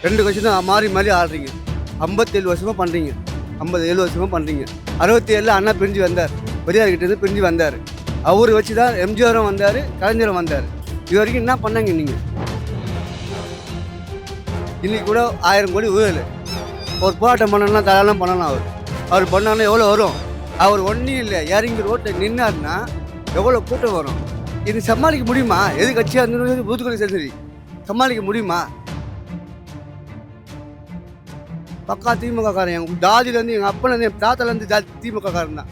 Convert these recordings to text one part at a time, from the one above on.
2 கட்சி தான் மாறி மாறி ஆடுறீங்க. 57 வருஷமாக பண்ணுறீங்க, 57 வருஷமாக பண்ணுறீங்க. 67 அண்ணா பிரிஞ்சு வந்தார், பெரியார் கிட்டேருந்து பிரிஞ்சு வந்தார். அவர் வச்சு தான் எம்ஜிஆரும் வந்தார், கலைஞரும் வந்தார். இது வரைக்கும் என்ன பண்ணாங்க நீங்கள்? இன்றைக்கி கூட 1000 கோடி ஊழல். ஒரு போராட்டம் பண்ணணும்னா தாராளம் பண்ணலாம். அவர் பண்ணாலும் எவ்வளோ வரும்? அவர் ஒன்றும் இல்லை, இறங்கி ரோட்டில் நின்னாருன்னா எவ்வளோ கூட்டம் வரும்? இது சமாளிக்க முடியுமா? எது கட்சியாக இருந்தாலும் பூத்துக்குடி சரி சமாளிக்க முடியுமா? பக்கா திமுககாரன். எங்கள் ஜாதியிலேருந்து, எங்கள் அப்பலேருந்து, என் தாத்தாலேருந்து திமுககாரன் தான்.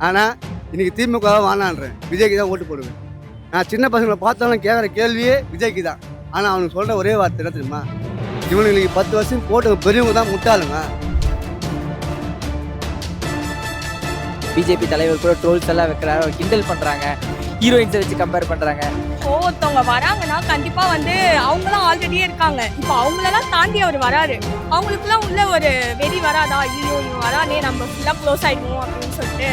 ஆனால் இன்றைக்கி திமுக வானான்றேன், விஜய்க்கு தான் ஓட்டு போடுவேன். நான் சின்ன பசங்களை பார்த்தாலும் கேட்குற கேள்வியே விஜய்க்கு தான். ஆனால் அவனுக்கு சொல்கிற ஒரே வார்த்தை என்ன தெரியுமா? இவனுக்கு 10 வருஷம் போட்டு பெரியவங்க தான் முட்டாளுங்க. பிஜேபி தலைவர் கூட ட்ரோல்ஸ் எல்லாம் வைக்கிறாரு, கிண்டல் பண்ணுறாங்க, ஹீரோயின்ஸை வச்சு கம்பேர் பண்ணுறாங்க. ஒருத்தவங்க வராங்கன்னா கண்டிப்பா வந்து அவங்களாம் ஆல்ரெடியே இருக்காங்க. இப்போ அவங்களெல்லாம் தாண்டி அவர் வராரு. அவங்களுக்குலாம் உள்ள ஒரு வெறி வராதா? ஐயோ இவங்க வரானே, நம்ம ஃபுல்லா க்ளோஸ் ஆயிடுவோம் அப்படின்னு சொல்லிட்டு.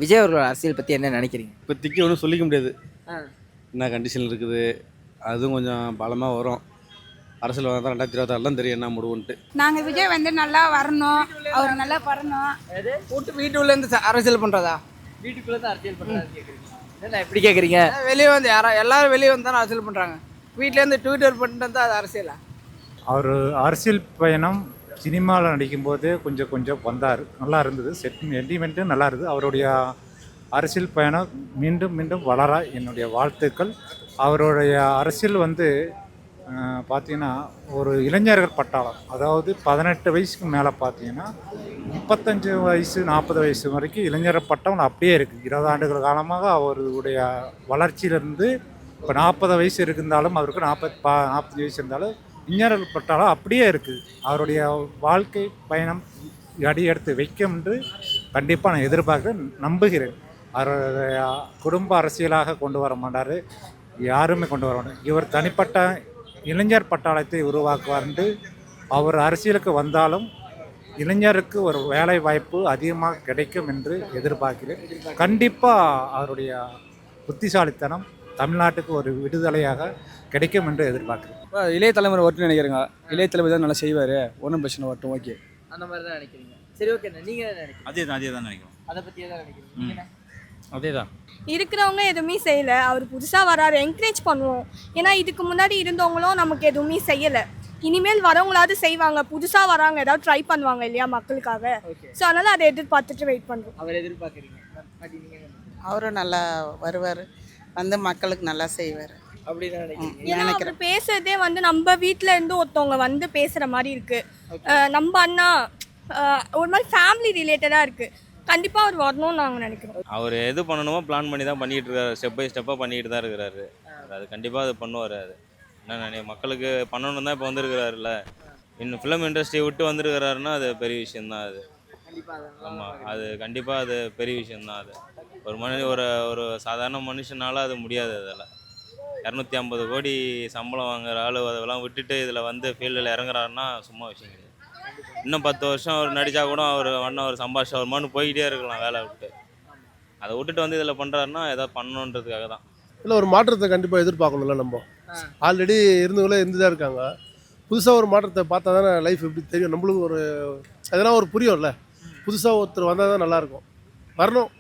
விஜய் அவர்களோட அரசியல் பற்றி என்ன நினைக்கிறீங்க? இப்போதைக்கு ஒன்றும் சொல்லிக்க முடியாது, என்ன கண்டிஷன் இருக்குது. அதுவும் கொஞ்சம் பலமாக வரும். அரசியல் வந்தால் 2026 தான் தெரியும் என்ன முடிவுன்ட்டு. நாங்கள் விஜய் வந்து நல்லா வரணும், அவர் நல்லா வரணும். வீட்டுக்குள்ளேருந்து அரசியல் பண்ணுறதா? வீட்டுக்குள்ளே தான் அரசியல் பண்ணுறாரு கேட்குறீங்க. என்ன எப்படி கேட்குறீங்க? வெளியே வந்து எல்லாரும் வெளியே வந்து தானே அரசியல் பண்ணுறாங்க. வீட்டிலேருந்து ட்விட்டர் பண்ணிட்டு வந்தால் அது அரசியலா? அவர் அரசியல் பயணம் சினிமாவில் நடிக்கும்போது கொஞ்சம் வந்தார், நல்லா இருந்தது. சென்டிமெண்ட்டு நல்லா இருந்தது. அவருடைய அரசியல் பயணம் மீண்டும் மீண்டும் வளர என்னுடைய வாழ்த்துக்கள். அவருடைய அரசியல் வந்து பார்த்திங்கன்னா ஒரு இளைஞர்கள் பட்டாளம், அதாவது 18 வயசுக்கு மேலே பார்த்தீங்கன்னா 35 வயசு 40 வயசு வரைக்கும் இளைஞர் பட்டம் அப்படியே இருக்குது. 20 ஆண்டுகள் காலமாக அவருடைய வளர்ச்சியிலிருந்து இப்போ 40 வயசு இருந்தாலும், அவருக்கு 45 வயசு இருந்தாலும் இளைஞர்கள் பட்டாளம் அப்படியே இருக்குது. அவருடைய வாழ்க்கை பயணம் அடி எடுத்து வைக்கும் என்று கண்டிப்பாக நான் எதிர்பார்க்கிறேன், நம்புகிறேன். அவருடைய குடும்ப அரசியலாக கொண்டு வர மாட்டார், யாருமே கொண்டு வர மாட்டார். இவர் தனிப்பட்ட இளைஞர் பட்டாளத்தை உருவாக்குவார் என்று. அவர் அரசியலுக்கு வந்தாலும் இளைஞருக்கு ஒரு வேலை வாய்ப்பு அதிகமாக கிடைக்கும் என்று எதிர்பார்க்கிறேன். கண்டிப்பாக அவருடைய புத்திசாலித்தனம் தமிழ்நாட்டுக்கு ஒரு விடுதலையாக கிடைக்கும் என்று எதிர்பார்க்கிறேன். இப்போ இளைய தலைமுறை வரட்டும்னு நினைக்கிறேங்க. இளைய தலைவர் தான் நல்லா செய்வார், ஒன்றும் பிரச்சனை வரட்டும். ஓகே, அந்த மாதிரி தான் நினைக்கிறீங்க. சரி, ஓகே. நீங்கள் என்ன நினைக்கிறீங்க? அதே தான் நினைக்கிறோம். அதை பற்றி எதாவது நினைக்கிறீங்க? அதே தான். இருக்கிறவங்க எதுவுமே செய்யலை, அவர் புதுசாக வராரு, என்கரேஜ் பண்ணுவோம். ஏன்னா இதுக்கு முன்னாடி இருந்தவங்களும் நமக்கு எதுவுமே செய்யலை. இனிமேல் வரவங்களாவது செய்வாங்க, புதுசாக வராங்க, ஏதாவது ட்ரை பண்ணுவாங்க இல்லையா மக்களுக்காக. ஸோ அதனால் அதை எதிர்பார்த்துட்டு வெயிட் பண்ணுறோம். அவர் எதிர்பார்க்குறீங்க? அவரும் நல்லா வருவார், வந்து மக்களுக்கு நல்லா செய்வார் அப்படின்னு நினைக்கிறீங்க? ஏன்னா அவர் பேசுறதே வந்து நம்ம வீட்டில் இருந்து ஒருத்தவங்க வந்து பேசுகிற மாதிரி இருக்குது. நம்ம அண்ணா ஒரு மாதிரி ஃபேமிலி ரிலேட்டடாக இருக்குது. கண்டிப்பாக அவர் வரணும்னு நாங்கள் நினைக்கிறோம். அவர் எது பண்ணணுமோ பிளான் பண்ணி தான் பண்ணிகிட்டு இருக்காரு, ஸ்டெப் பை ஸ்டெப்பாக பண்ணிகிட்டு தான் இருக்கிறாரு. அது கண்டிப்பாக அது பண்ணுவார். அது என்ன மக்களுக்கு பண்ணணும் தான் இப்போ வந்துருக்கிறாருல்ல. இன்னும் ஃபிலிம் இண்டஸ்ட்ரியை விட்டு வந்துருக்கிறாருன்னா அது பெரிய விஷயந்தான். அது ஆமாம், அது கண்டிப்பாக அது பெரிய விஷயந்தான். அது ஒரு சாதாரண மனுஷனால அது முடியாது. அதில் 250 கோடி சம்பளம் வாங்குற ஆள் அதெல்லாம் விட்டுட்டு இதில் வந்து ஃபீல்டில் இறங்குறாருன்னா சும்மா விஷயம் கிடையாது. இன்னும் 10 வருஷம் அவர் நடித்தா கூட அவர் ஒரு சம்பாஷ் வருமானு போய்கிட்டே இருக்கலாம் வேலை விட்டு. அதை விட்டுட்டு வந்து இதில் பண்ணுறாருன்னா எதாவது பண்ணணுன்றதுக்காக தான். இல்லை, ஒரு மாற்றத்தை கண்டிப்பாக எதிர்பார்க்கணும்ல. நம்ம ஆல்ரெடி இருந்தவங்களே இருந்து தான் இருக்காங்க. புதுசாக ஒரு மாற்றத்தை பார்த்தா தானே லைஃப் எப்படி தெரியும் நம்மளுக்கு. ஒரு அதெல்லாம் ஒரு புரியும்ல. புதுசாக ஒருத்தர் வந்தால் தான் நல்லாயிருக்கும், வரணும்,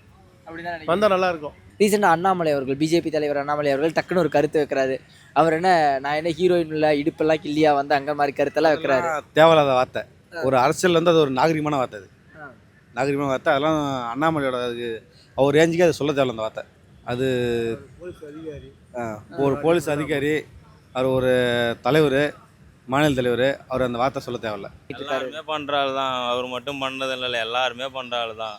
வந்தால் நல்லாயிருக்கும். ரீசெண்டாக அண்ணாமலை அவர்கள், பிஜேபி தலைவர் அண்ணாமலை அவர்கள் டக்குன்னு ஒரு கருத்து வைக்கிறாரு. அவர் நான் என்ன ஹீரோயின் இல்லை, இடுப்பெல்லாம் கில்லியா வந்து அங்கே மாதிரி கருத்தெல்லாம் வைக்கிறாரு. தேவையில்லாத வார்த்தை. ஒரு அரசியல் வந்து அது ஒரு நாகரிகமான வார்த்தை. அது நாகரிகமான வார்த்தை. அதெல்லாம் அண்ணாமலையோட அது அவர் ரேஞ்சுக்கு அதை சொல்ல தேவையில்ல. அந்த வார்த்தை அது ஒரு போலீஸ் அதிகாரி, அவர் ஒரு தலைவர், மாநில தலைவர், அவர் அந்த வார்த்தை சொல்ல தேவையில்ல. எல்லாருமே பண்ணுறாள் தான், அவர் மட்டும் பண்ணுறது இல்லை, எல்லாருமே பண்ணுறாள் தான்.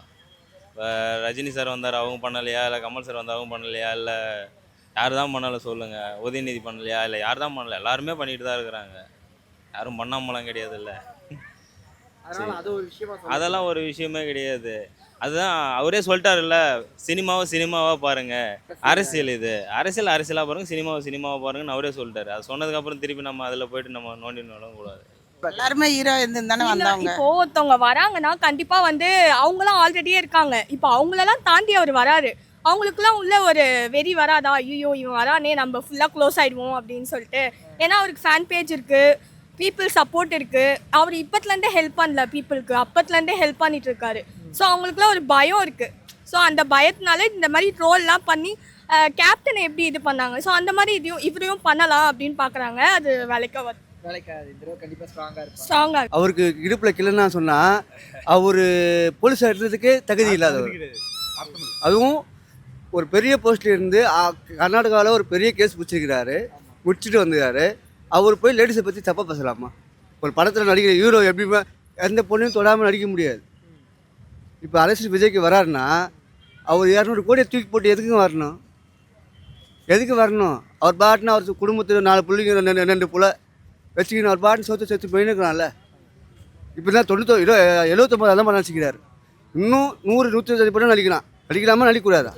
இப்போ ரஜினி சார் வந்தார், அவங்க பண்ணலையா? இல்லை கமல் சார் வந்தால் அவங்க பண்ணலையா? இல்லை யார் தான் பண்ணலை சொல்லுங்கள்? உதயநிதி பண்ணலையா? இல்லை யார் தான் பண்ணலை? எல்லாருமே பண்ணிட்டு தான் இருக்கிறாங்க. யாரும் பண்ணாமலாம் கிடையாது. இல்லை அதெல்லாம் ஒரு விஷயமே கிடையாது. அதுதான் அவரே சொல்லிட்டாருல்ல, சினிமாவாக பாருங்கள், அரசியல் இது அரசியலாக பாருங்கள், சினிமாவாக பாருங்கன்னு அவரே சொல்லிட்டாரு. அது சொன்னதுக்கப்புறம் திருப்பி நம்ம அதில் போயிட்டு நம்ம நோண்டி கூடாது. எல்லாருமே ஹீரோ இருந்து தானே இல்ல, வந்தவங்க. இப்போ ஒருத்தவங்க வராங்கன்னா கண்டிப்பா வந்து அவங்களாம் ஆல்ரெடியே இருக்காங்க. இப்போ அவங்களெல்லாம் தாண்டி அவர் வராரு. அவங்களுக்குலாம் உள்ள ஒரு வெறி வராதா, ஐயோ இவன் வரானே நம்ம ஃபுல்லாக க்ளோஸ் ஆயிடுவோம் அப்படின்னு சொல்லிட்டு. ஏன்னா அவருக்கு ஃபேன் பேஜ் இருக்கு, பீப்புள் சப்போர்ட் இருக்கு. அவர் இப்பத்துலேருந்தே ஹெல்ப் பண்ணல பீப்புளுக்கு, அப்பத்துலேருந்தே ஹெல்ப் பண்ணிட்டு இருக்காரு. ஸோ அவங்களுக்குலாம் ஒரு பயம் இருக்கு. ஸோ அந்த பயத்தினால இந்த மாதிரி ட்ரோல்லாம் பண்ணி கேப்டனை எப்படி இது பண்ணாங்க, ஸோ அந்த மாதிரி இவரையும் பண்ணலாம் அப்படின்னு பார்க்குறாங்க. அது வேலைக்கு வேலைக்காது. இந்த தடவை கண்டிப்பாக ஸ்ட்ராங்காக இருக்கும். ஸ்ட்ராங்காக. அவருக்கு இடுப்பில் கிளன்னா சொன்னால் அவர் போலீஸாக இருந்ததுக்கே தகுதி இல்லாதவர். அதுவும் ஒரு பெரிய போஸ்ட்ல இருந்து கர்நாடகாவில் ஒரு பெரிய கேஸ் பிடிச்சிருக்கிறாரு, முடிச்சுட்டு வந்துருக்காரு. அவர் போய் லேடிஸை பற்றி தப்பாக பேசலாமா? ஒரு படத்தில் நடிக்கிற ஹீரோ எப்படிமா எந்த பொண்ணையும் தொடாமல் நடிக்க முடியாது. இப்போ அரசியல் விஜய்க்கு வராருன்னா அவர் 200 கோடியை தூக்கி போட்டு எதுக்குங்க வரணும்? எதுக்கு வரணும்? அவர் பாட்டுன்னு அவர் குடும்பத்தில் 4 பிள்ளைங்க 2 புள்ள வச்சுக்கணும். அவர் பாட்டுன்னு சொத்து போயின்னு இருக்கிறான்ல. இப்போ தான் 79 தான் பண்ண வச்சுக்கிறாரு. இன்னும் 100 125 படம் நடிக்கலாமா நடிக்கக்கூடாதா?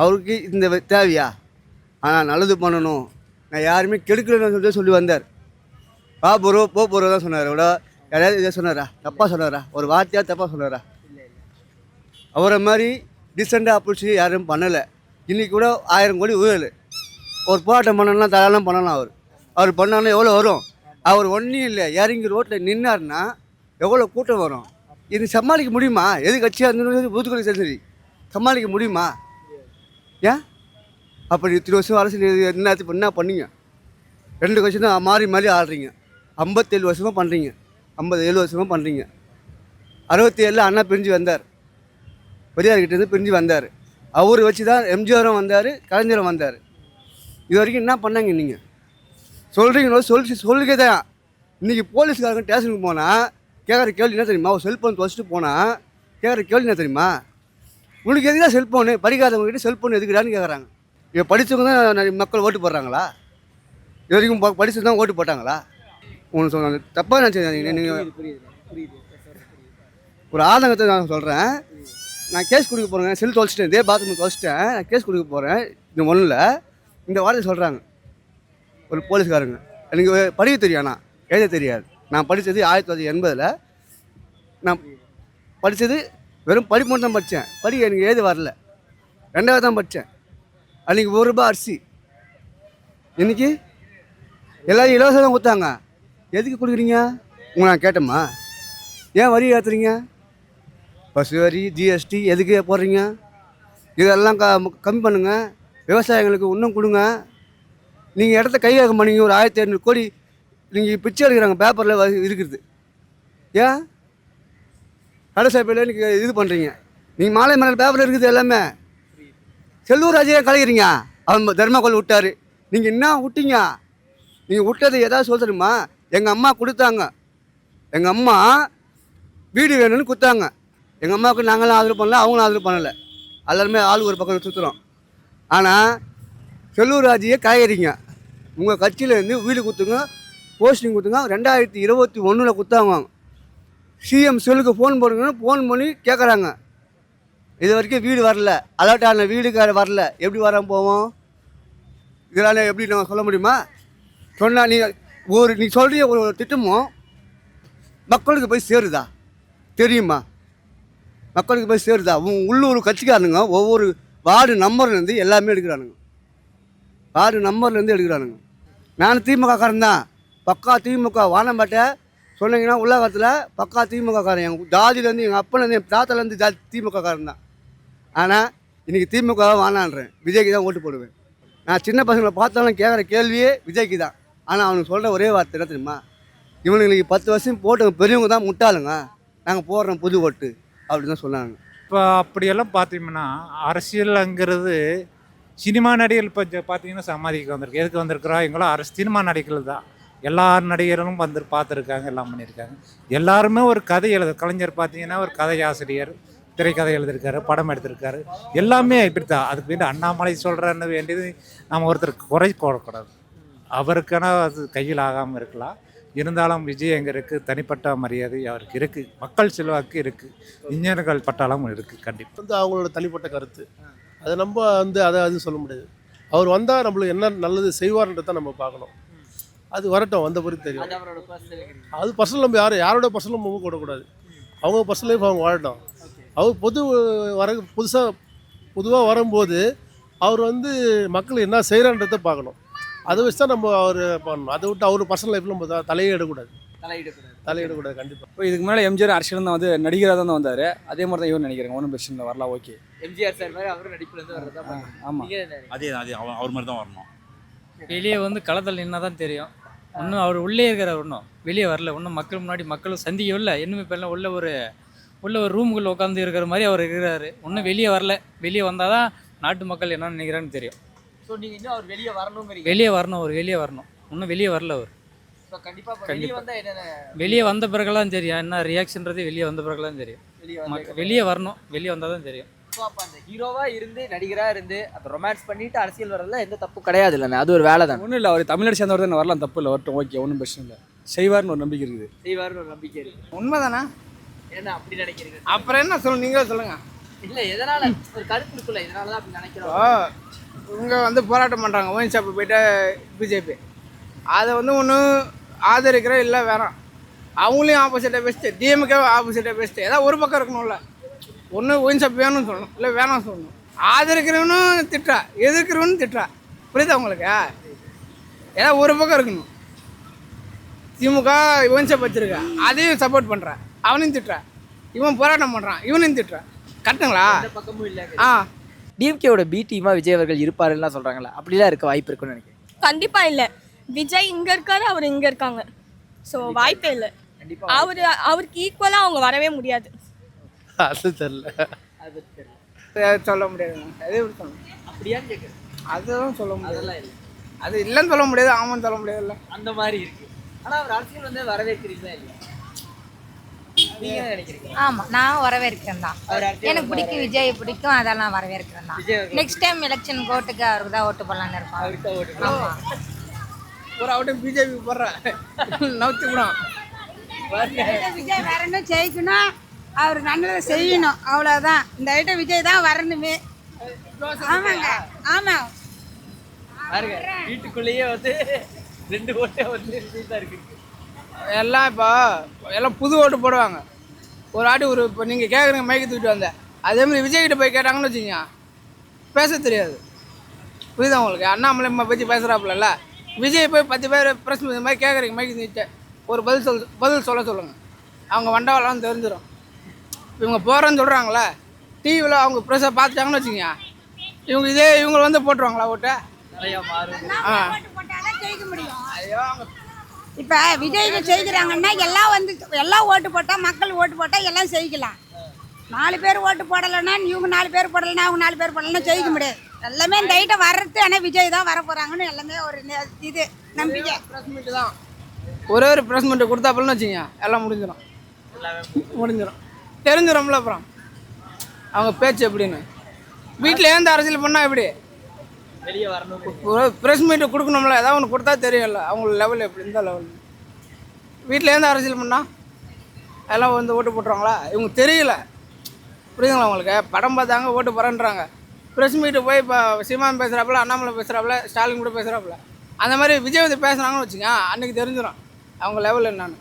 அவருக்கு இந்த தேவையா? ஆனால் நல்லது பண்ணணும், நான் யாருமே கெடுக்கலன்னு சொல்லி வந்தார். போ போகிறோ தான் சொன்னார். விட யாராவது இதை சொன்னாரா? தப்பாக சொன்னாரா? ஒரு வார்த்தையாக தப்பாக சொன்னாரா? அவரை மாதிரி டீசெண்டாக பிடிச்சி யாரும் பண்ணலை. இன்றைக்கி கூட 1000 கோடி ஊழல். ஒரு போராட்டம் பண்ணணும்னா தாராளம் பண்ணலாம். அவர் பண்ணாலும் எவ்வளோ வரும்? அவர் ஒன்றும் இல்லை, இறங்கி ரோட்டில் நின்னார்னா எவ்வளோ கூட்டம் வரும்? இது சமாளிக்க முடியுமா? எது கட்சியாக இருந்தாலும் பூத்துக்குடி சரி சமாளிக்க முடியுமா? ஏன் அப்படி 20 வருஷம் அரசியல் என்ன பண்ணீங்க? 2 கட்சி தான் மாறி மாறி ஆடுறீங்க. 57 வருஷமாக பண்ணுறீங்க, 57 வருஷமாக பண்ணுறீங்க. 67 அண்ணா பிரிஞ்சு வந்தார், பெரியார்கிட்டேருந்து பிரிஞ்சு வந்தார். அவர் வச்சு தான் எம்ஜிஆரும் வந்தார், கலைஞரும் வந்தார். இது வரைக்கும் என்ன பண்ணாங்க? நீங்கள் சொல்கிறீங்களோ சொல்லிக்கே தான். இன்றைக்கி போலீஸ்காரங்க ஸ்டேஷனுக்கு போனால் கேட்குற கேள்வி என்ன தெரியுமா? ஒரு செல்ஃபோன் வச்சுட்டு போனால் கேட்குற கேள்வி என்ன தெரியுமா? உங்களுக்கு எதுக்குடா செல்ஃபோனு? படிக்காதவங்ககிட்ட செல்ஃபோன் எதுக்குடான்னு கேட்குறாங்க. இப்போ படித்தவங்க தான் மக்கள் ஓட்டு போடுறாங்களா? இது வரைக்கும் படித்து தான் ஓட்டு போட்டாங்களா? ஒன்று சொன்னாங்க தப்பாக நினச்சி நீங்கள் ஒரு ஆதங்கத்தை நான் சொல்கிறேன். நான் கேஸ் கொடுக்க போகிறேங்க, செல் தொலைச்சிட்டேன், இதே பாத்ரூம் தொலைச்சிட்டேன், நான் கேஸ் கொடுக்க போகிறேன். இந்த ஒன்றில் இந்த வார்த்தை சொல்கிறாங்க ஒரு போலீஸ்காரங்க. எனக்கு படிக்க தெரியாண்ணா, எழுத தெரியாது. நான் படித்தது 1980. நான் படித்தது வெறும் படிப்பு மட்டும் தான் படித்தேன். படிக்க எனக்கு எழுத வரல. 2வது தான் படித்தேன். அன்றைக்கி ₹1 அரிசி, இன்றைக்கி எல்லோரும் இலவசம் தான் கொடுத்தாங்க. எதுக்கு கொடுக்குறீங்க? உங்களை நான் கேட்டோமா? ஏன் வரி ஏற்றுறீங்க? பஸ் வரி, ஜிஎஸ்டி எதுக்கு போடுறீங்க? இதெல்லாம் கம்மி பண்ணுங்கள். விவசாயிகளுக்கு இன்னும் கொடுங்க. நீங்கள் இடத்த கை வைக்க மாட்டீங்க. ஒரு 1500 கோடி நீங்கள் பிச்சை எடுக்கிறாங்க, பேப்பரில் இருக்குது. ஏன் கடைசாப்பில் நீங்கள் இது பண்ணுறீங்க? நீங்கள் மாலை மணல் பேப்பரில் இருக்குது எல்லாமே. செல்லூர் ராஜையே கலைக்கிறீங்க. அவன் தர்மாக்கோள் விட்டார், நீங்கள் என்ன விட்டீங்க? நீங்கள் விட்டது எதாவது சொல்லுமா? எங்கள் அம்மா கொடுத்தாங்க, எங்கள் அம்மா வீடு வேணும்னு கொடுத்தாங்க. எங்கள் அம்மாவுக்கு நாங்களும் ஆதரவு பண்ணல, அவங்களும் ஆதரவு பண்ணலை. எல்லாருமே ஆள் ஒரு பக்கம் சுற்றுறோம். ஆனால் செல்லூர் ராஜையே காய்கறிங்க. உங்கள் கட்சியிலேருந்து வீடு கொடுத்துங்க, போஸ்டிங் கொடுத்துங்க. 2021 கொடுத்தாங்க. சிஎம் செல்லுக்கு ஃபோன் போடுங்கன்னு ஃபோன் பண்ணி கேட்குறாங்க. இது வரைக்கும் வீடு வரல, அலர்ட்டான வீடுக்கார வரல. எப்படி வர போவோம்? இதனால் எப்படி நம்ம சொல்ல முடியுமா? சொன்னால் நீ சொல்கிற ஒரு திட்டமும் மக்களுக்கு போய் சேருதா? தெரியுமா? மக்களுக்கு போய் சேருதா? உள்ளூர் கட்சிக்காரனுங்க ஒவ்வொரு வார்டு நம்பர்லேருந்து எல்லாமே எடுக்கிறானுங்க. வார்டு நம்பர்லேருந்து எடுக்கிறானுங்க. நான் திமுககாரன் தான், பக்கா திமுக. வானம்பேட்டை சொன்னீங்கன்னா உலகத்தில் பக்கா திமுககாரன். எங்கள் ஜாதியிலேருந்து, எங்கள் அப்பலேருந்து, என் தாத்தாலேருந்து திமுககாரன் தான். ஆனால் இன்றைக்கி திமுக வானான்றேன், விஜய்க்கு தான் ஓட்டு போடுவேன். நான் சின்ன பசங்களை பார்த்தாலும் கேட்குற கேள்வியே விஜய்க்கு தான். ஆனால் அவனுக்கு சொல்கிற ஒரே வார்த்தை என்ன தெரியுமா? இவனுங்களுக்கு 10 வருஷம் போட்டவங்க பெரியவங்க தான் முட்டாளுங்க, நாங்கள் போடுறோம் புது ஓட்டு அப்படின்னு தான் சொன்னாங்க. இப்போ அப்படியெல்லாம் பார்த்தீங்கன்னா அரசியலுங்கிறது சினிமா நடிகர்கள் இப்போ பார்த்தீங்கன்னா சமாதிக்கு வந்திருக்கு. எதுக்கு வந்திருக்கிறோம்? எங்களும் சினிமா நடிகர்கள் தான். எல்லா நடிகர்களும் வந்து பார்த்துருக்காங்க, எல்லாம் பண்ணியிருக்காங்க. எல்லாருமே ஒரு கதை கலைஞர் பார்த்தீங்கன்னா ஒரு கதை ஆசிரியர், திரைக்கதை எழுதியிருக்காரு, படம் எடுத்திருக்காரு. எல்லாமே இப்படி தான். அதுக்கு வேண்டி அண்ணாமலை சொல்கிறன்னு வேண்டியது நம்ம ஒருத்தருக்கு குறை போடக்கூடாது. அவருக்கான அது கையில் ஆகாமல் இருக்கலாம். இருந்தாலும் விஜய் எங்கே இருக்குது, தனிப்பட்ட மரியாதை அவருக்கு இருக்குது, மக்கள் செல்வாக்கு இருக்குது, இளைஞர்கள் பட்டாளமும் இருக்குது. கண்டிப்பாக அவங்களோட தனிப்பட்ட கருத்து, அதை நம்ம அதை சொல்ல முடியாது. அவர் வந்தால் நம்மளுக்கு என்ன நல்லது செய்வார்ன்றதை நம்ம பார்க்கணும். அது வரட்டும், வந்த பிறகு தெரியும். அது அவரோட பர்சனல். அது பர்சனல் நம்ம யாரோட பர்சனல் நம்ம கூடக்கூடாது. அவங்க பர்சனல் லைஃப் அவங்க வாழட்டும். அவர் பொதுவாக வரும்போது அவர் வந்து மக்கள் என்ன செய்கிறான்றதை பார்க்கணும். அதை வச்சு தான் நம்ம அவர் பண்ணணும். அதை விட்டு அவர் பர்சனல் லைஃப்பில் நம்ம தலையிடக்கூடாது. தலையிடக்கூடாது கண்டிப்பாக. இப்போ இதுக்கு மேலே எம்ஜிஆர் அரசியல் தான் வந்து நடிகராக தான் வந்தார். அதே மாதிரி தான் இவர் நினைக்கிறேன். ஒன்றும் பிரச்சனை இல்லை, வரலாம், ஓகே. எம்ஜிஆர் சார் மாதிரி அவரும் நடிப்புல இருந்து வர்றதா. ஆமாம், அதே அவர் மாதிரி தான் வரணும். வெளியே வந்து களத்தில் நின்னா தான் தெரியும். இன்னும் அவர் உள்ளே இருக்கிறார், இன்னும் வெளியே வரல. இன்னும் மக்கள் முன்னாடி மக்களும் சந்திக்கவில்லை. இன்னும் இப்போ எல்லாம் உள்ள ஒரு ரூமுக்குள்ளே உட்காந்து இருக்கிற மாதிரி அவர் இருக்கிறாரு. இன்னும் வெளியே வரல. வெளியே வந்தால் தான் நாட்டு மக்கள் என்ன நினைக்கிறான்னு தெரியும். ஸோ நீங்கள் இன்னும் அவர் வெளியே வரணுங்கிறீங்க. வெளியே வரணும், அவர் வெளியே வரணும். இன்னும் வெளியே வரல அவர். ஸோ கண்டிப்பாக வெளியே வந்தால் என்னென்ன வெளியே வந்த பிறகுலாம் தெரியும் என்ன ரியாக்ஷன்றது. வெளியே வந்த பிறகுலாம் தெரியும். வெளியே வரணும், வெளியே வந்தால் தான் தெரியும். ஸோ அப்போ அந்த ஹீரோவாக இருந்து நடிகராக இருந்து அப்போ ரொமான்ஸ் பண்ணிட்டு அரசியல் வரல எந்த தப்பு கிடையாது இல்லைண்ணே. அது ஒரு வேலை தான். ஒன்றும் இல்லை, அவர் தமிழ்நாடு சேர்ந்தவர் தான் வரலாம், தப்பு இல்லை, வரட்டும், ஓகே, ஒன்றும் பிரச்சனை இல்லை. செய்வார்னு ஒரு நம்பிக்கை இருக்குது. செய்வார்னு ஒரு நம்பிக்கை இருக்குது. உண்மைதானே? என்ன அப்படி நினைக்கிறீங்க? அப்புறம் என்ன சொல்லுங்க, நீங்களே சொல்லுங்கள். இல்லை எதனால் ஒரு கருத்து இருக்குல்ல, இதனால தான் அப்படி நினைக்கிறோம். இவங்க வந்து போராட்டம் பண்ணுறாங்க, ஒயின் ஷாப்பு போயிட்டு பிஜேபி. அதை வந்து ஒன்று ஆதரிக்கிற இல்லை வேணாம். அவங்களையும் ஆப்போசிட்டாக பேசிட்டு டிஎம்கே ஆப்போசிட்டாக பேசிட்டு ஏதாவது ஒரு பக்கம் இருக்கணும்ல. ஒன்று ஒயின் ஷாப் வேணும்னு சொல்லணும், இல்லை வேணாம் சொல்லணும். ஆதரிக்கிறவனும் திட்டா, எதிர்க்கிறவனும் திட்டா. புரியுதா உங்களுக்கு? ஏதாவது ஒரு பக்கம் இருக்கணும். திமுக ஒயின் ஷாப் வச்சுருக்க, அதையும் சப்போர்ட் பண்ணுறேன், அவனையும் திட்டுறேன். இவன் போராட்டம் பண்ணுறான், இவனையும் திட்டுறேன். கரெக்டுங்களா? பக்கமும் இல்லை. டிஎம்கேவோட பி டீமாக விஜய் அவர்கள் இருப்பாருலாம் சொல்கிறாங்களா, அப்படிலாம் இருக்க வாய்ப்பு இருக்குன்னு நினைக்கிறேன். கண்டிப்பாக இல்லை. விஜய் இங்கே இருக்காரு, அவர் இங்கே இருக்காங்க. ஸோ வாய்ப்பே இல்லை. அவருக்கு ஈக்குவலாக அவங்க வரவே முடியாது. அது தெரியல, அது தெரியல, சொல்ல முடியாது. அதே எப்படி சொல்லணும்? அப்படியான்னு கேட்குறேன். அதுவும் சொல்ல முடியாது. அதெல்லாம் இல்லை. அது இல்லைன்னு சொல்ல முடியாது, ஆமான்னு சொல்ல முடியாதுல்ல. அந்த மாதிரி இருக்கு. ஆனால் அவர் அரசியல் வந்து வரவேற்கிறீங்களா இல்லையா? நீங்க என்ன நினைக்கிறீங்க? ஆமாம், நான் வரவேற்கிறேன் தான். எனக்கு பிடிக்கும், விஜய் பிடிக்கும், அதெல்லாம் வரவேற்கிறேன் தான். நெக்ஸ்ட் டைம் எலெக்ஷன் ஓட்டுக்கு அவருக்கு தான் ஓட்டு போடலான்னு இருக்கோம். ஆமாம், ஒரு அவட்டும் பிஜேபி போடுறேன் நவுத்தி விடும். விஜய் வரணும், ஜெயிக்கணும், அவர் நல்லதை செய்யணும், அவ்வளோதான். இந்த ஐட்டம் விஜய் தான் வரணுமே. ஆமாங்க, ஆமாம். பாருங்க, வீட்டுக்குள்ளேயே வந்து 2 ஓட்டை வந்து தான் இருக்கு. எல்லாம் இப்போ எல்லாம் புது ஓட்டு போடுவாங்க. ஒரு ஆட்டி ஒரு இப்போ நீங்கள் கேட்குறீங்க மைக்கு தூக்கிட்டு வந்தேன். அதேமாதிரி விஜய்கிட்ட போய் கேட்டாங்கன்னு வச்சுக்கோங்க, பேச தெரியாது. புரியுதா உங்களுக்கு? அண்ணாமலை பற்றி பேசுகிறாப்புல, விஜய் போய் 10 பேர் ப்ரெஸ் இந்த மாதிரி கேட்குறீங்க மைக்கு தூக்கிட்டு ஒரு பதில் சொல்ல சொல்லுங்கள். அவங்க வண்டவாளம் தெரிஞ்சிடும். இவங்க போகிறேன்னு சொல்கிறாங்களே, டிவியில் அவங்க ப்ரெஸ்ஸை பார்த்துட்டாங்கன்னு வச்சுக்கோங்க, இவங்க வந்து போட்டுருவாங்களா ஓட்டை? நிறையா மாறும். ஜெயிக்க முடியும். ஐயோ, அவங்க இப்போ விஜய்க்கு செய்கிறாங்கன்னா எல்லாம் ஓட்டு போட்டால், மக்கள் ஓட்டு போட்டால் எல்லாம் செய்யலாம். 4 பேர் ஓட்டு போடலைன்னா இவங்க 4 பேர் போடலைன்னா அவங்க 4 பேர் போடலைன்னா ஜெயிக்க முடியாது. எல்லாமே இந்த ஐட்டம் வர்றது, ஆனால் விஜய் தான் வர போகிறாங்கன்னு எல்லாமே ஒரு இது நம்பிக்கை. ப்ரெஸ் மீட்டு தான், ஒரே ஒரு ப்ரெஸ் மீட்டு கொடுத்தாப்புலன்னு வச்சுங்க, எல்லாம் முடிஞ்சிடும். தெரிஞ்சிடும்ல. அப்புறம் அவங்க பேச்சு எப்படின்னு வீட்டில் ஏந்த அரசியல் பண்ணால் எப்படி வெளியே வரணும். ஒரு ப்ரெஸ் மீட்டு கொடுக்கணும்ல, ஏதாவது ஒன்று கொடுத்தா தெரியும்ல அவங்க லெவல் எப்படி. இந்த லெவல் வீட்டில் ஏந்த அரசியல் பண்ணால் எல்லாம் வந்து ஓட்டு போட்டுருவாங்களா? இவங்க தெரியல. புரியுதுங்களா உங்களுக்கு? படம் பார்த்தாங்க ஓட்டு போகிறேன்றாங்க. ப்ரெஸ் மீட்டு போய் இப்போ சீமான் பேசுகிறாப்புல, அண்ணாமலை பேசுகிறாப்புல, ஸ்டாலின் கூட பேசுகிறாப்புல, அந்த மாதிரி விஜய் வந்து பேசுனாங்கன்னு வச்சுங்க, அன்றைக்கி தெரிஞ்சிடும் அவங்க லெவல் என்னன்னு.